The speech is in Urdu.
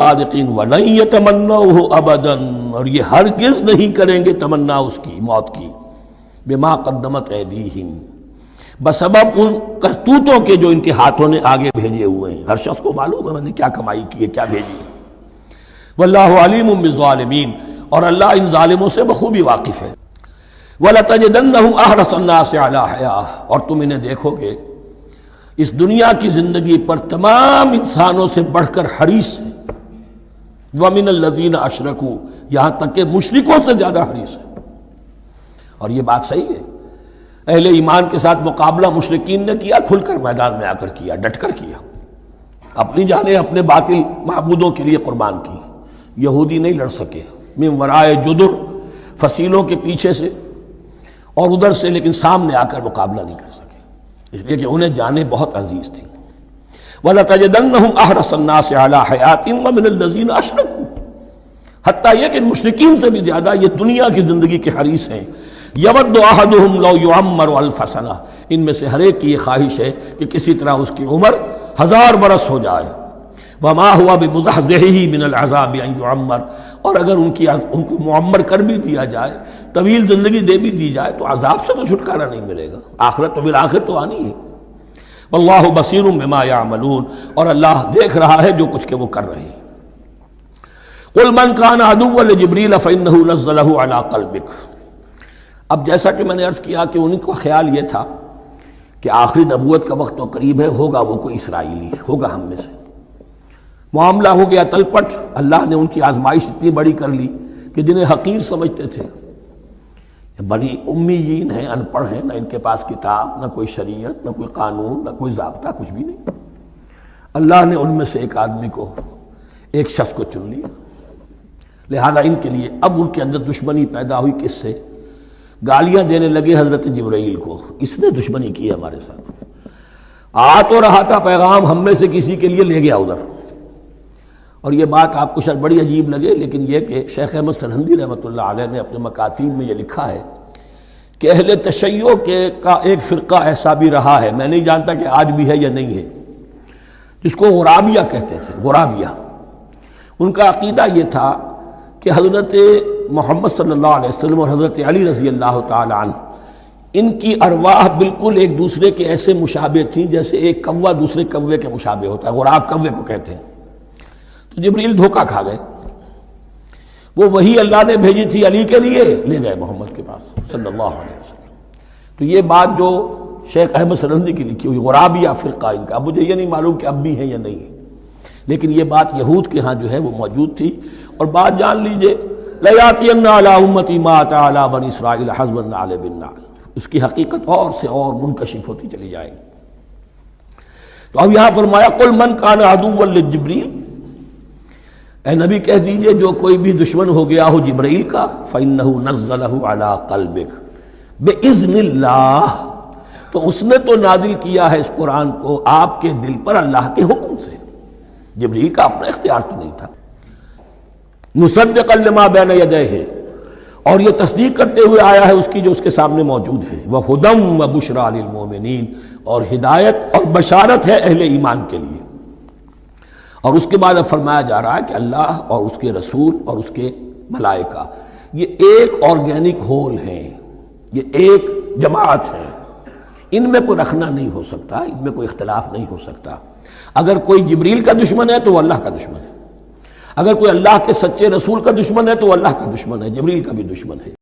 صادقین ولن یتمنوہ ابدا، اور یہ ہرگز نہیں کریں گے تمنا اس کی موت کی، بما قدمت ایدیہم، بسبب ان کرتوتوں کے جو ان کے ہاتھوں نے آگے بھیجے ہوئے ہیں۔ ہر شخص کو معلوم ہے میں نے کیا کمائی کی ہے، کیا بھیجی ہے۔ واللہ علیم بالظالمین، اور اللہ ان ظالموں سے بخوبی واقف ہے۔ وَلَتَجِدَنَّهُمْ أَحْرَصَ النَّاسِ عَلَىٰ حَيَاةٍ، اور تم انہیں دیکھو گے اس دنیا کی زندگی پر تمام انسانوں سے بڑھ کر حریص ہے۔ وَمِنَ الَّذِينَ أَشْرَكُوا، یہاں تک کہ مشرکوں سے زیادہ حریص ہے۔ اور یہ بات صحیح ہے، اہل ایمان کے ساتھ مقابلہ مشرکین نے کیا، کھل کر میدان میں آ کر کیا، ڈٹ کر کیا، اپنی جانیں اپنے باطل معبودوں کے لیے قربان کی۔ یہودی نہیں لڑ سکے، من ورائے جدر، فصیلوں کے پیچھے سے اور ادھر سے، لیکن سامنے آ کر مقابلہ نہیں کر سکے، اس لیے کہ انہیں جانیں بہت عزیز تھیں۔ وَلَتَجِدَنَّهُمْ أَحْرَصَ النَّاسِ عَلَىٰ حَيَاةٍ وَمِنَ الَّذِينَ أَشْرَكُوا، حتیٰ یہ کہ مشرکین سے بھی زیادہ یہ دنیا کی زندگی کے حریص ہیں۔ یود احدہم لو یعمر الف سنہ، ان میں سے ہر ایک کی یہ خواہش ہے کہ کسی طرح اس کی عمر 1000 برس ہو جائے۔ وما ہوا بمزحزحہ من العذاب ان یعمر، اور اگر ان کو معمر کر بھی دیا جائے، طویل زندگی دے بھی دی جائے، تو عذاب سے تو چھٹکارا نہیں ملے گا، آخرت تو بالآخر تو آنی ہے۔ واللہ بصیر بما یعملون، اور اللہ دیکھ رہا ہے جو کچھ کہ وہ کر رہے ہیں۔ قل من کان عدوا لجبریل فانہ نزلہ علی قلبک، اب جیسا کہ میں نے عرض کیا کہ ان کا خیال یہ تھا کہ آخری نبوت کا وقت تو قریب ہے، ہوگا وہ کوئی اسرائیلی، ہوگا ہم میں سے۔ معاملہ ہو گیا تلپٹ، اللہ نے ان کی آزمائش اتنی بڑی کر لی کہ جنہیں حقیر سمجھتے تھے، بڑی امیین ہیں، ان پڑھ ہیں، نہ ان کے پاس کتاب، نہ کوئی شریعت، نہ کوئی قانون، نہ کوئی ضابطہ، کچھ بھی نہیں، اللہ نے ان میں سے ایک آدمی کو، ایک شخص کو چن لیا۔ لہذا ان کے لیے اب ان کے اندر دشمنی پیدا ہوئی، کس سے؟ گالیاں دینے لگے حضرت جبرائیل کو، اس نے دشمنی کی ہمارے ساتھ، آ تو رہا تھا پیغام ہم میں سے کسی کے لیے، لے گیا ادھر۔ اور یہ بات آپ کو شاید بڑی عجیب لگے، لیکن یہ کہ شیخ احمد سرہندی رحمۃ اللہ علیہ نے اپنے مکاتیب میں یہ لکھا ہے کہ اہل تشیع کا ایک فرقہ ایسا بھی رہا ہے، میں نہیں جانتا کہ آج بھی ہے یا نہیں ہے، جس کو غرابیہ کہتے تھے۔ غرابیہ، ان کا عقیدہ یہ تھا کہ حضرت محمد صلی اللہ علیہ وسلم اور حضرت علی رضی اللہ تعالی عنہ، ان کی ارواح بالکل ایک دوسرے کے ایسے مشابہ تھیں جیسے ایک کوا دوسرے کوے کے مشابہ ہوتا ہے، غراب کوے کو کہتے ہیں۔ تو جبریل دھوکہ کھا گئے، وہ وہی اللہ نے بھیجی تھی علی کے لیے، لے گئے محمد کے پاس صلی اللہ علیہ وسلم۔ تو یہ بات جو شیخ احمد سرہندی کی لکھی ہوئی غرابیہ فرقہ ان کا، مجھے یہ نہیں معلوم کہ اب بھی ہے یا نہیں ہے، لیکن یہ بات یہود کے ہاں جو ہے وہ موجود تھی۔ اور بات جان لیجئے، لَيَأْتِيَنَّ عَلَىٰ أُمَّتِي مَا أَتَىٰ عَلَىٰ بَنِي إِسْرَائِيلَ حَزْوَ النَّعْلِ بِالنَّعْلِ، اس کی حقیقت اور سے اور منکشف ہوتی چلی جائے گی۔ تو اب یہاں فرمایا قُلْ مَنْ كَانَ عَدُوًّا لِجِبْرِيلَ، اے نبی کہہ دیجئے جو کوئی بھی دشمن ہو گیا ہو جبرائیل کا، فَإِنَّهُ نَزَّلَهُ عَلَىٰ قَلْبِكَ بِإِذْنِ اللَّهِ، تو اس نے تو نازل کیا ہے اس قرآن کو آپ کے دل پر اللہ کے حکم سے، جبرائیل کا اپنا اختیار تو نہیں تھا۔ مُصَدِّقًا لِمَا بَيْنَ يَدَيْهِ، اور یہ تصدیق کرتے ہوئے آیا ہے اس کی جو اس کے سامنے موجود ہے، وَهُدًى وَبُشْرَىٰ لِلْمُؤْمِنِينَ، اور ہدایت اور بشارت ہے اہل ایمان کے لیے۔ اور اس کے بعد اب فرمایا جا رہا ہے کہ اللہ اور اس کے رسول اور اس کے ملائکہ یہ ایک آرگینک ہول ہیں، یہ ایک جماعت ہے، ان میں کوئی رکھنا نہیں ہو سکتا، ان میں کوئی اختلاف نہیں ہو سکتا۔ اگر کوئی جبریل کا دشمن ہے تو وہ اللہ کا دشمن ہے، اگر کوئی اللہ کے سچے رسول کا دشمن ہے تو وہ اللہ کا دشمن ہے، جبریل کا بھی دشمن ہے۔